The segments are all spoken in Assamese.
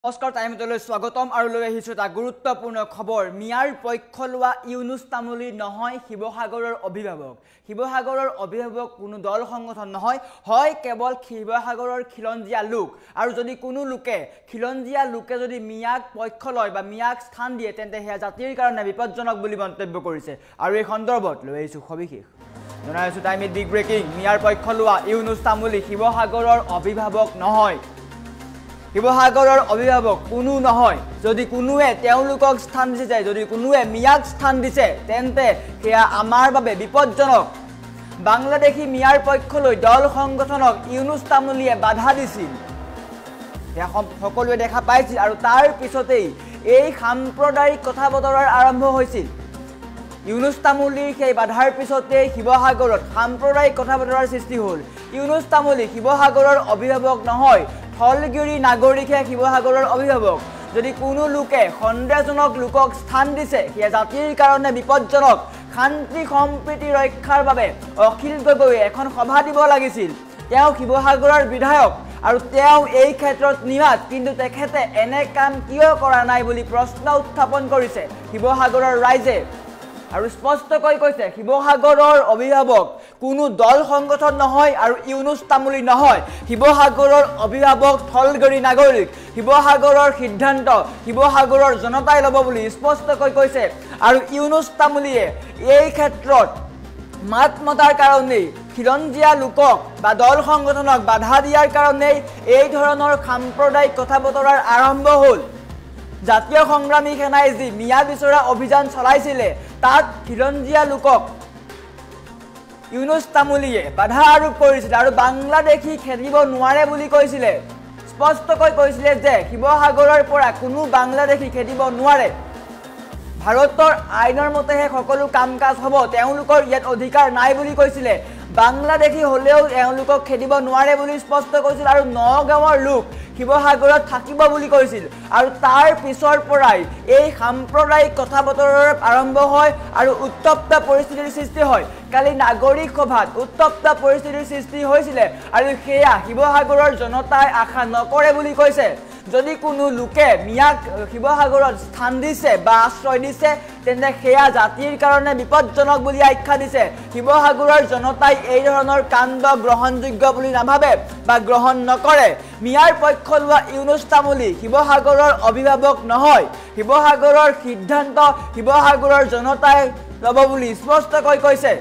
নমস্কাৰ টাইমলৈ স্বাগতম আৰু লৈ আহিছো এটা গুৰুত্বপূৰ্ণ খবৰ মিয়াৰ পক্ষ লোৱা ইউনুছ তামুলী নহয় শিৱসাগৰৰ অভিভাৱক কোনো দল সংগঠন নহয় হয় কেৱল শিৱসাগৰৰ খিলঞ্জীয়া লোক আৰু যদি কোনো লোকে খিলঞ্জীয়া লোকে যদি মিয়াক পক্ষ লয় বা মিয়াক স্থান দিয়ে তেন্তে হেয়া জাতিৰ কাৰণে বিপদজনক বুলি মন্তব্য কৰিছে আৰু এই সন্দৰ্ভত লৈ আহিছো সবিশেষ জনাইছো টাইমত বিগ ব্ৰেকিং মিয়াৰ পক্ষ লোৱা ইউনুছ তামুলী শিৱসাগৰৰ অভিভাৱক নহয় শিৱসাগৰৰ অভিভাৱক কোনো নহয় যদি কোনোৱে তেওঁলোকক স্থান দিছে যদি কোনোৱে মিয়াক স্থান দিছে তেন্তে হেয়া আমাৰ বাবে বিপদজনক বাংলাদেশী মিয়াৰ পক্ষ লৈ দল সংগঠনক ইউনুছ তামুলীয়ে বাধা দিছিল হেয়া সকলোৱে দেখা পাইছিল আৰু তাৰ পিছতেই এই সাম্প্ৰদায়িক কথা বতৰাৰ আৰম্ভ হৈছিল ইউনুছ তামুলীৰ সেই বাধাৰ পিছতেই শিৱসাগৰত সাম্প্ৰদায়িক কথা বতৰাৰ সৃষ্টি হ'ল ইউনুছ তামুলী শিৱসাগৰৰ অভিভাৱক নহয় থলগিৰি নাগৰিকে শিৱসাগৰৰ অভিভাৱক যদি কোনো লোকে সন্দেহজনক লোকক স্থান দিছে হেয়া জাতিৰ কাৰণে বিপদজনক শান্তি সম্প্ৰীতি ৰক্ষাৰ বাবে অখিল গগৈয়ে এখন সভা দিব লাগিছিল তেওঁ শিৱসাগৰৰ বিধায়ক আৰু তেওঁ এই ক্ষেত্ৰত নিমাত কিন্তু তেখেতে এনে কাম কিয় কৰা নাই বুলি প্ৰশ্ন উত্থাপন কৰিছে শিৱসাগৰৰ ৰাইজে আৰু স্পষ্টকৈ কৈছে শিৱসাগৰৰ অভিভাৱক কোনো দল সংগঠন নহয় আৰু ইউনুছ তামুলী নহয় শিৱসাগৰৰ অভিভাৱক থলগিৰি নাগৰিক শিৱসাগৰৰ সিদ্ধান্ত শিৱসাগৰৰ জনতাই ল'ব বুলি স্পষ্টকৈ কৈছে আৰু ইউনুছ তামুলীয়ে এই ক্ষেত্ৰত মাত মতাৰ কাৰণেই খিলঞ্জীয়া লোকক বা দল সংগঠনক বাধা দিয়াৰ কাৰণেই এই ধৰণৰ সাম্প্ৰদায়িক কথা বতৰাৰ আৰম্ভ হ'ল জাতীয় সংগ্ৰামী সেনাই যি মিয়া বিচৰা অভিযান চলাইছিলে তাত খিলঞ্জীয়া লোকক ইউনুছ তামুলীয়ে বাধা আৰোপ কৰিছিল আৰু বাংলাদেশী খেদিব নোৱাৰে বুলি কৈছিলে স্পষ্টকৈ কৈছিলে যে শিৱসাগৰৰ পৰা কোনো বাংলাদেশী খেদিব নোৱাৰে ভাৰতৰ আইনৰ মতেহে সকলো কাম কাজ হ'ব তেওঁলোকৰ ইয়াত অধিকাৰ নাই বুলি কৈছিলে বাংলাদেশী হ'লেও তেওঁলোকক খেদিব নোৱাৰে বুলি স্পষ্ট কৈছিল আৰু নগাঁৱৰ লোক শিৱসাগৰত থাকিব বুলি কৈছিল আৰু তাৰ পিছৰ পৰাই এই সাম্প্ৰদায়িক কথা বতৰাৰ আৰম্ভ হয় আৰু উত্তপ্ত পৰিস্থিতিৰ সৃষ্টি হয় কালি নাগৰিক সভাত উত্তপ্ত পৰিস্থিতিৰ সৃষ্টি হৈছিলে আৰু হেয়া শিৱসাগৰৰ জনতাই আশা নকৰে বুলি কৈছে যদি কোনো লোকে মিয়াক শিৱসাগৰত স্থান দিছে বা আশ্ৰয় দিছে তেন্তে হেয়া জাতিৰ কাৰণে বিপদজনক বুলি আখ্যা দিছে শিৱসাগৰৰ জনতাই এই ধৰণৰ কাণ্ড গ্ৰহণযোগ্য বুলি নাভাবে বা গ্ৰহণ নকৰে মিয়াৰ পক্ষ লোৱা ইউনুছ তামুলী শিৱসাগৰৰ অভিভাৱক নহয় শিৱসাগৰৰ সিদ্ধান্ত শিৱসাগৰৰ জনতাই ল'ব বুলি স্পষ্টকৈ কৈছে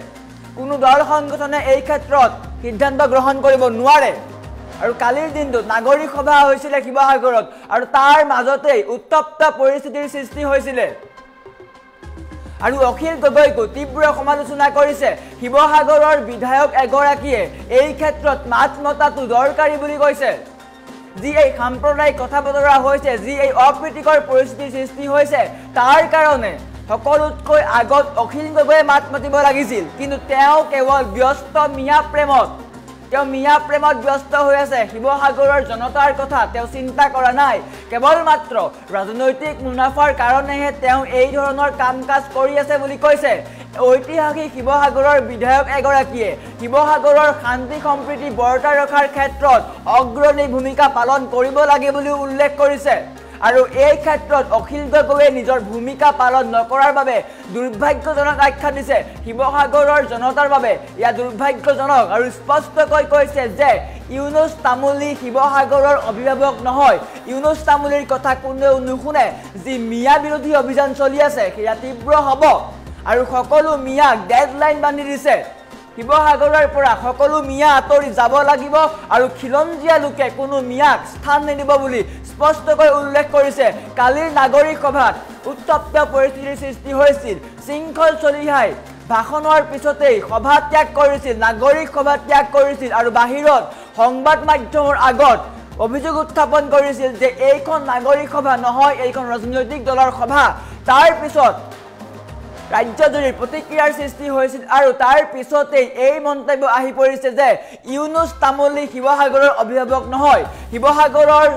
কোনো দল সংগঠনে এই ক্ষেত্ৰত সিদ্ধান্ত গ্ৰহণ কৰিব নোৱাৰে আৰু কালিৰ দিনটোত নাগৰিক সভা হৈছিলে শিৱসাগৰত আৰু তাৰ মাজতেই উত্তপ্ত পৰিস্থিতিৰ সৃষ্টি হৈছিলে আৰু অখিল গগৈকো তীব্ৰ সমালোচনা কৰিছে শিৱসাগৰৰ বিধায়ক এগৰাকীয়ে এই ক্ষেত্ৰত মাত মতাটো দৰকাৰী বুলি কৈছে যি এই সাম্প্ৰদায়িক কথা বতৰা হৈছে যি এই অপ্ৰীতিকৰ পৰিস্থিতিৰ সৃষ্টি হৈছে তাৰ কাৰণে সকলোতকৈ আগত অখিল গগৈয়ে মাত মাতিব লাগিছিল কিন্তু তেওঁ কেৱল ব্যস্ত মিয়া প্ৰেমত ব্যস্ত হৈ আছে শিৱসাগৰৰ জনতাৰ কথা তেওঁ চিন্তা কৰা নাই কেৱল মাত্ৰ ৰাজনৈতিক মুনাফাৰ কাৰণেহে তেওঁ এই ধৰণৰ কাম কাজ কৰি আছে বুলি কৈছে ঐতিহাসিক শিৱসাগৰৰ বিধায়ক এগৰাকীয়ে শিৱসাগৰৰ শান্তি সম্প্ৰীতি বৰ্তাই ৰখাৰ ক্ষেত্ৰত অগ্ৰণী ভূমিকা পালন কৰিব লাগে বুলি উল্লেখ কৰিছে আৰু এই ক্ষেত্ৰত অখিল গগৈয়ে নিজৰ ভূমিকা পালন নকৰাৰ বাবে দুৰ্ভাগ্যজনক আখ্যা দিছে শিৱসাগৰৰ জনতাৰ বাবে ইয়া দুৰ্ভাগ্যজনক আৰু স্পষ্টকৈ কৈছে যে ইউনুছ তামুলী শিৱসাগৰৰ অভিভাৱক নহয় ইউনুছ তামুলীৰ কথা কোনেও নুশুনে যি মিয়া বিৰোধী অভিযান চলি আছে সেয়া তীব্ৰ হ'ব আৰু সকলো মিয়াক ডেডলাইন বান্ধি দিছে শিৱসাগৰৰ পৰা সকলো মিয়া আঁতৰি যাব লাগিব আৰু খিলঞ্জীয়া লোকে কোনো মিয়াক স্থান নিদিব বুলি স্পষ্টকৈ উল্লেখ কৰিছে কালিৰ নাগৰিক সভাত উত্তপ্ত পৰিস্থিতিৰ সৃষ্টি হৈছিল শৃংখল চলিহাই ভাষণৰ পিছতেই সভা ত্যাগ কৰিছিল নাগৰিক সভা ত্যাগ কৰিছিল আৰু বাহিৰত সংবাদ মাধ্যমৰ আগত অভিযোগ উত্থাপন কৰিছিল যে এইখন নাগৰিক সভা নহয় এইখন ৰাজনৈতিক দলৰ সভা তাৰ পিছত ৰাজ্যজুৰি প্ৰতিক্ৰিয়াৰ সৃষ্টি হৈছিল আৰু তাৰ পিছতেই এই মন্তব্য আহি পৰিছে যে ইউনুছ তামুলী শিৱসাগৰৰ অভিভাৱক নহয় শিৱসাগৰৰ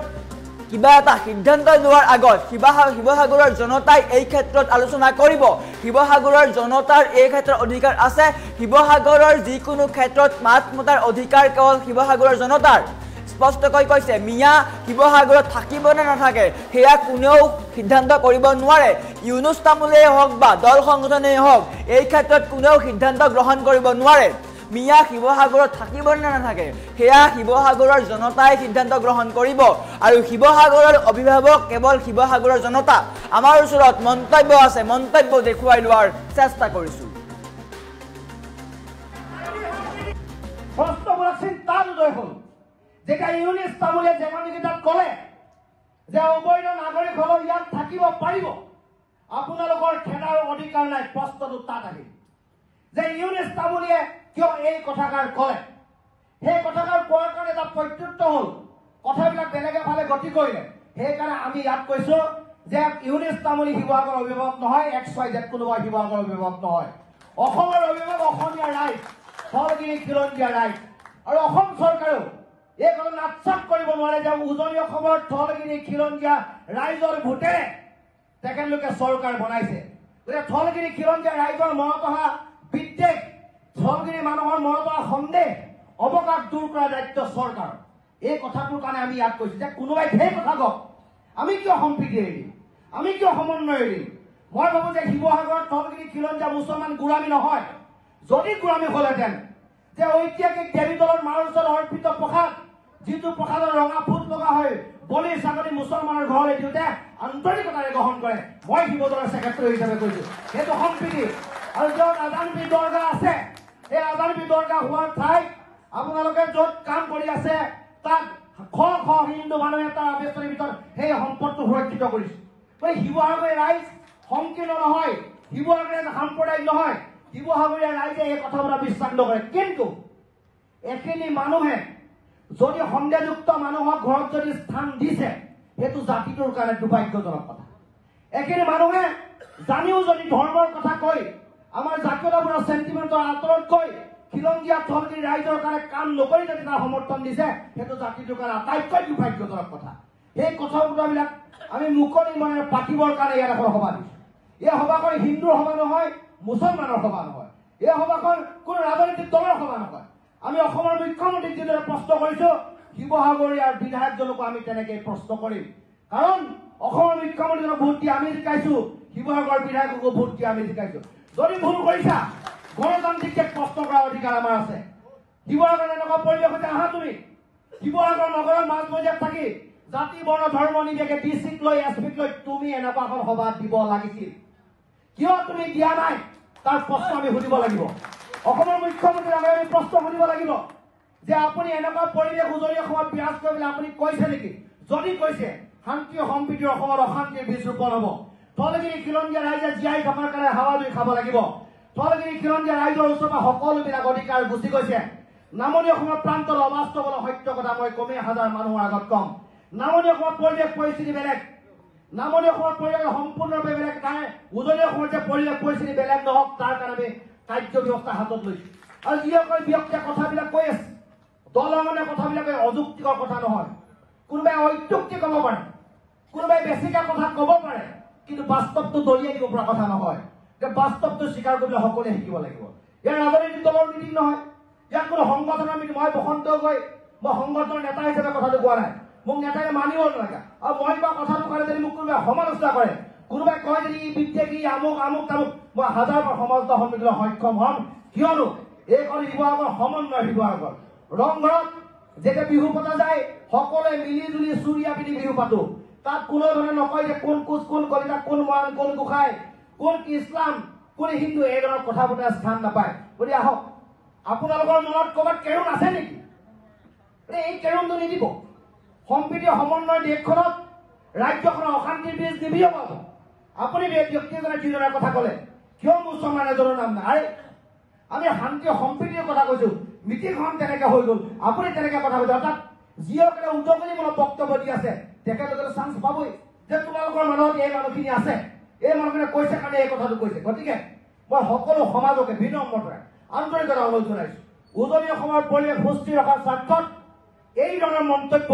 কিবা এটা সিদ্ধান্ত লোৱাৰ আগত শিৱসাগৰৰ জনতাই এই ক্ষেত্ৰত আলোচনা কৰিব শিৱসাগৰৰ জনতাৰ এই ক্ষেত্ৰত অধিকাৰ আছে শিৱসাগৰৰ যিকোনো ক্ষেত্ৰত মাত মতাৰ অধিকাৰ কেৱল শিৱসাগৰৰ জনতাৰ স্পষ্টকৈ কৈছে মিয়া শিৱসাগৰত থাকিব নে নাথাকে সেয়া কোনেও সিদ্ধান্ত কৰিব নোৱাৰে ইউনুছ তামুলেই হওক বা দল সংগঠনেই হওক এই ক্ষেত্ৰত কোনেও সিদ্ধান্ত গ্ৰহণ কৰিব নোৱাৰে মিয়া শিৱসাগৰত থাকিব নে নাথাকে সেয়া শিৱসাগৰৰ জনতাই সিদ্ধান্ত গ্ৰহণ কৰিব আৰু শিৱসাগৰৰ অভিভাৱক কেৱল শিৱসাগৰৰ জনতা আমাৰ ওচৰত মন্তব্য আছে মন্তব্য দেখুৱাই লোৱাৰ চেষ্টা কৰিছো প্ৰশ্নমূলক চিন্তাৰ উদয় হ'ল যেটা ইউনুছ তামুলে জেগানিকেইটাত ক'লে যে অবৈধ নাগৰিকসকল ইয়াত থাকিব পাৰিব আপোনালোকৰ খেদাৰ অধিকাৰ নাই প্ৰশ্নটো তাত আহিল যে ইউনুছ তামুলে কিয় এই কথাষাৰ ক'লে সেই কথাষাৰ কোৱাৰ কাৰণে এটা প্ৰত্যুত্তৰ হ'ল কথাবিলাক বেলেগে ফালে গতি কৰিলে সেইকাৰণে আমি ইয়াত কৈছো যে ইউনুছ তামুলী শিৱসাগৰৰ অভিভাৱক নহয় XYZ কোনোবা শিৱসাগৰৰ অভিভাৱক নহয় অসমৰ অভিভাৱক অসমীয়া ৰাইজ ধলগিৰি খিলঞ্জীয়া ৰাইজ আৰু অসম চৰকাৰেও এই কথা নাকচাপ কৰিব নোৱাৰে যে উজনি অসমৰ ধলগিৰি খিলঞ্জীয়া ৰাইজৰ ভোটেৰে তেখেতলোকে চৰকাৰ বনাইছে গতিকে ধলগিৰি খিলঞ্জীয়া ৰাইজৰ মনত অহা বিদ্বেষ ধলগিৰি মানুহৰ মনত অহা সন্দেহ অৱকাশ দূৰ কৰাৰ দায়িত্ব চৰকাৰ এই কথাটোৰ কাৰণে আমি ইয়াত কৈছো যে কোনোবাই সেই কথা কওক আমি কিয় সম্প্ৰীতি এৰিম আমি কিয় সমন্বয় এৰিম মই ভাবো যে শিৱসাগৰত ধলগিৰি খিলঞ্জীয়া মুছলমান গোলামী নহয় যদি গোলামী হ'লহেঁতেন যে ঐতিহাসিক দেৱী দলৰ মাৰ ওচৰত অৰ্পিত প্ৰসাদ যিটো প্ৰসাদৰ ৰঙা ফুট লগা হয় বলিৰ ছাগলী মুছলমানৰ ঘৰলৈ দিওঁতে আন্তৰিকতাৰে গ্ৰহণ কৰে মই শিৱদৌলৰ ছেক্ৰেটাৰী হিচাপে কৈছো সেইটো সম্প্ৰীতি আৰু য'ত আজানপীৰ দৰগাহ আছে এই আজানপীৰ দৰগাহ হোৱাৰ ঠাইত আপোনালোকে য'ত কাম কৰি আছে তাত শ শ হিন্দু মানুহে তাৰ আৱেষ্টনীৰ ভিতৰত সেই সম্পদটো সুৰক্ষিত কৰিছে গতিকে শিৱসাগৰীয়া ৰাইজ সংকীৰ্ণ নহয় শিৱসাগৰীয়া সাম্প্ৰদায়িক নহয় শিৱসাগৰীয়া ৰাইজে এই কথাবিলাক বিশ্বাস নকৰে কিন্তু এখিনি মানুহে যদি সন্দেহযুক্ত মানুহক ঘৰত যদি স্থান দিছে সেইটো জাতিটোৰ কাৰণে দুৰ্ভাগ্যজনক কথা এখিনি মানুহে জানিও যদি ধৰ্মৰ কথা কয় আমাৰ জাতীয়তাবোৰৰ চেণ্টিমেণ্টৰ আঁতৰত গৈ খিলঞ্জীয়া ধলগিৰি ৰাইজৰ কাৰণে কাম নকৰি যদি তাৰ সমৰ্থন দিছে সেইটো জাতিটোৰ কাৰণে আটাইতকৈ দুৰ্ভাগ্যজনক কথা সেই কথাবিলাক আমি মুকলি মনেৰে পাতিবৰ কাৰণে ইয়াত এখন সভা দিছোঁ এই সভাখন হিন্দুৰ সভা নহয় মুছলমানৰ সভা নহয় এই সভাখন কোনো ৰাজনৈতিক দলৰ সভা নহয় আমি অসমৰ মুখ্যমন্ত্ৰীক যিদৰে প্ৰশ্ন কৰিছো শিৱসাগৰীয়াৰ বিধায়কজনকো আমি তেনেকৈ প্ৰশ্ন কৰিম কাৰণ অসমৰ মুখ্যমন্ত্ৰীজনক ভোট দি আমি জিকাইছো শিৱসাগৰৰ বিধায়ককো ভোট দি আমি জিকাইছো যদি ভুল কৰিছা গণতান্ত্ৰিক প্ৰশ্ন কৰাৰ অধিকাৰ আমাৰ আছে শিৱসাগৰ এনেকুৱা পৰিৱেশ হৈছে আহা তুমি শিৱসাগৰ নগৰৰ মাজমজিয়াত থাকি জাতি বৰ্ণ ধৰ্ম নিৰ্বিশেষে ডিচিক লৈ এছপিক লৈ তুমি এনেকুৱা এখন সভা দিব লাগিছিল কিয় তুমি দিয়া নাই তাৰ প্ৰশ্ন আমি সুধিব লাগিব অসমৰ মুখ্যমন্ত্ৰীৰ আগত আমি প্ৰশ্ন সুধিব লাগিব যে আপুনি এনেকুৱা পৰিৱেশ উজনি অসমত বিৰাজ কৰিবলৈ আপুনি কৈছে নেকি যদি কৈছে শান্তি সম্প্ৰীতিৰ অসমত অশান্তিৰ বীজ ৰোপণ হ'ব ধলগিৰি খিলঞ্জীয়া ৰাইজে জীয়াই থকাৰ কাৰণে হাৱা লৈ খাব লাগিব ধলগিৰি খিলঞ্জীয়া ৰাইজৰ ওচৰৰ পৰা সকলোবিলাক অধিকাৰ গুচি গৈছে নামনি অসমৰ প্ৰান্তৰ অবাস্তৱ সত্য কথা মই কমেই হাজাৰ মানুহৰ আগত কম নামনি অসমৰ পৰিৱেশ পৰিস্থিতি বেলেগ নামনি অসমৰ পৰিৱেশ সম্পূৰ্ণৰূপে বেলেগ নাই উজনি অসমৰ যে পৰিৱেশ পৰিস্থিতি বেলেগ নহওক তাৰ কাৰণে কাৰ্য ব্যৱস্থা হাতত লৈছো আৰু যিসকল ব্যক্তিয়ে কথাবিলাক কৈ আছে দলৰ মানে কথাবিলাক অযুক্তিকৰ কথা নহয় কোনোবাই অযুক্তি ক'ব পাৰে কোনোবাই বেছিকৈ কথা ক'ব পাৰে কিন্তু বাস্তৱটো দলিয়াই দিব পৰা কথা নহয় যে বাস্তৱটো স্বীকাৰ কৰিবলৈ সকলোৱে শিকিব লাগিব ইয়াৰ ৰাজনৈতিক দলৰ মিটিং নহয় ইয়াত কোনো সংগঠনৰ মিটিং মই বসন্ত গৈ মই সংগঠনৰ নেতা হিচাপে কথাটো কোৱা নাই মোক নেতাই মানিব নালাগে আৰু মই কোৱা কথাটো কাৰণে যদি মোক কোনোবাই সমালোচনা কৰে কোনোবাই কয় যদি ই বিদ্বেষী আমুক আমুক তামুক মই হাজাৰবাৰ সমালোচনা সন্মুখীন সক্ষম হ'ম কিয়নো এইখন শিৱসাগৰ সমন্বয় শিৱসাগৰ ৰংঘৰত যেতিয়া বিহু পতা যায় সকলোৱে মিলি জুলি চুৰিয়া পিন্ধি বিহু পাতো তাত কোনো ধৰণে নকয় যে কোন কোচ কোন কলিতা কোন মৰাণ কোন গোসাই কোন কি ইছলাম কোন হিন্দু এই ধৰণৰ কথা পতাৰ স্থান নাপায় গতিকে আহক আপোনালোকৰ মনত ক'ৰবাত কেৰুণ আছে নেকি এই কেৰুণটো নিদিব সম্প্ৰীতি সমন্বয় দেশখনত ৰাজ্যখনৰ অশান্তিৰ বীজ নিবিও পাব আপুনি ব্যক্তিজনে যিজনে কথা ক'লে কিয় মুছলমান এজনৰ নাম নাই আমি শান্তি সম্প্ৰীতিৰ কথা কৈছো মিটিংখন তেনেকৈ হৈ গ'ল আপুনি তেনেকৈ কথা কৈছে অৰ্থাৎ যিসকলে উদগনিমূলক বক্তব্য দি আছে তেখেতলোকে চান্স পাবই যে তোমালোকৰ মাজত এই মানুহখিনি আছে এই মানুহখিনিয়ে কৈছে কাৰণে এই কথাটো কৈছে গতিকে মই সকলো সমাজকে বিনম্ৰতাৰে আন্তৰিকতা অনুৰোধ জনাইছো উজনি অসমৰ পৰিৱেশ সুস্থিৰ ৰখাৰ স্বাৰ্থত এই ধৰণৰ মন্তব্য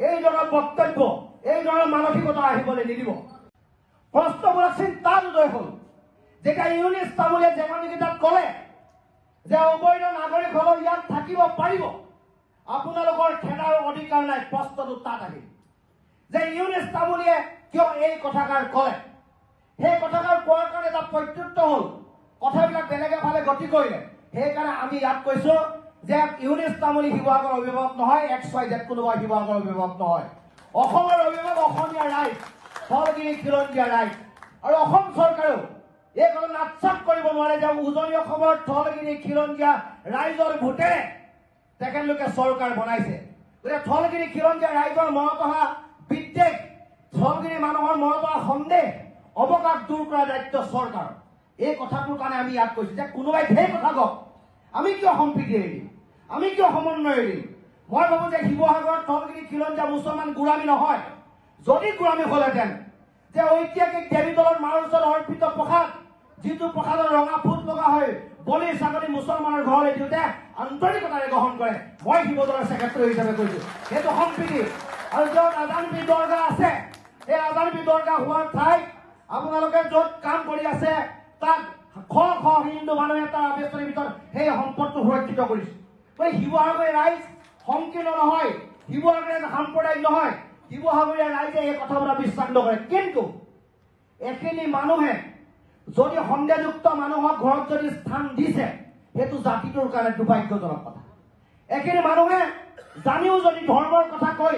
এই ধৰণৰ বক্তব্য এই ধৰণৰ মানসিকতা আহিবলৈ নিদিব প্ৰশ্নমূলক চিন্তাৰ উদয় হ'ল যেতিয়া ইউনুছ তামুলে জেগানিকেইটাত ক'লে যে অবৈধ নাগৰিকসকল ইয়াত থাকিব পাৰিব আপোনালোকৰ খেদাৰ অধিকাৰ নাই প্ৰশ্নটো তাত আহিল যে ইউনুছ তামুলীয়ে কিয় এই কথাষাৰ কলে সেই কথাষাৰ কোৱাৰ কাৰণে এটা প্ৰত্যুত্তৰ হ'ল কথাবিলাক বেলেগে ফালে গতি কৰিলে সেইকাৰণে আমি ইয়াত কৈছো যে ইউনুছ তামুলী শিৱসাগৰৰ অভিভাৱক নহয় XYZ কোনোবা শিৱসাগৰৰ অভিভাৱক নহয় অসমৰ অভিভাৱক অসমীয়া ৰাইজ ধলগিৰি খিলঞ্জীয়া ৰাইজ আৰু অসম চৰকাৰেও এই কথা নাটচাপ কৰিব নোৱাৰে যে উজনি অসমৰ ধলগিৰি খিলঞ্জীয়া ৰাইজৰ ভোটেৰে তেখেতলোকে চৰকাৰ বনাইছে গতিকে ধলগিৰি খিলঞ্জীয়া ৰাইজৰ মনত অহা বিদ্বেষ ধলগিৰি মানুহৰ মনত অহা সন্দেহ অৱকাশ দূৰ কৰাৰ দায়িত্ব চৰকাৰ এই কথাটোৰ কাৰণে আমি ইয়াত কৈছো যে কোনোবাই সেই কথা কওক আমি কিয় সম্প্ৰীতি এৰি দিম আমি কিয় সমন্বয় এৰি দিম মই ভাবো যে শিৱসাগৰত ধলগিৰি খিলঞ্জীয়া মুছলমান গোলামী নহয় যদি গোলামী হলহেঁতেন যে ঐতিহাসিক দেৱী দলৰ মাৰ ওচৰত অৰ্পিত প্ৰসাদ যিটো প্ৰসাদৰ ৰঙা ফুট লগা হয় বলি ছাগলী মুছলমানৰ ঘৰলৈ দিওঁতে আন্তৰিকতাৰে গ্ৰহণ কৰে মই শিৱদৌলৰ ছেক্ৰেটাৰী হিচাপে কৈছো সেইটো সম্প্ৰীতি আৰু য'ত আজানপি দৰগাহ আছে সেই আজানপি দৰগাহ হোৱাৰ ঠাইত আপোনালোকে য'ত কাম কৰি আছে তাত শ শ হিন্দু মানুহে তাৰ আৱেষ্টনীৰ ভিতৰত সেই সম্পদটো সুৰক্ষিত কৰিছে গতিকে শিৱসাগৰীয়া ৰাইজ সংকীৰ্ণ নহয় শিৱসাগৰীয়া সাম্প্ৰদায়িক নহয় শিৱসাগৰীয়া ৰাইজে এই কথাবিলাক বিশ্বাস নকৰে কিন্তু এখিনি মানুহে যদি সন্দেহযুক্ত মানুহক ঘৰত যদি স্থান দিছে সেইটো জাতিটোৰ কাৰণে দুৰ্ভাগ্যজনক কথা এখিনি মানুহে জানিও যদি ধৰ্মৰ কথা কৈ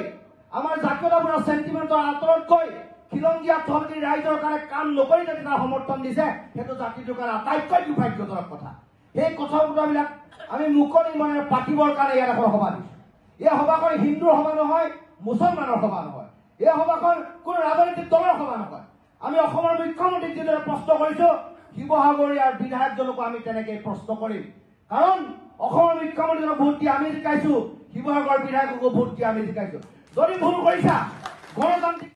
আমাৰ জাতীয়তাবোৰৰ চেণ্টিমেণ্টৰ আঁতৰত কৈ খিলঞ্জীয়া ধলগিৰি ৰাইজৰ কাৰণে কাম নকৰি যদি তাৰ সমৰ্থন দিছে সেইটো জাতিটোৰ কাৰণে আটাইতকৈ দুৰ্ভাগ্যজনক কথা সেই কথাবিলাক আমি মুকলি মনেৰে পাতিবৰ কাৰণে ইয়াত এখন সভা দিছোঁ এই সভাখন হিন্দুৰ সভা নহয় মুছলমানৰ সভা নহয় এই সভাখন কোনো ৰাজনৈতিক দলৰ সভা নহয় আমি অসমৰ মুখ্যমন্ত্ৰীক যিদৰে প্ৰশ্ন কৰিছো শিৱসাগৰীয়াৰ বিধায়কজনকো আমি তেনেকৈ প্ৰশ্ন কৰিম কাৰণ অসমৰ মুখ্যমন্ত্ৰীজনক ভোট দি আমি জিকাইছো শিৱসাগৰৰ বিধায়ককো ভোট দি আমি জিকাইছো যদি ভুল কৰিছা গণতান্ত্ৰিক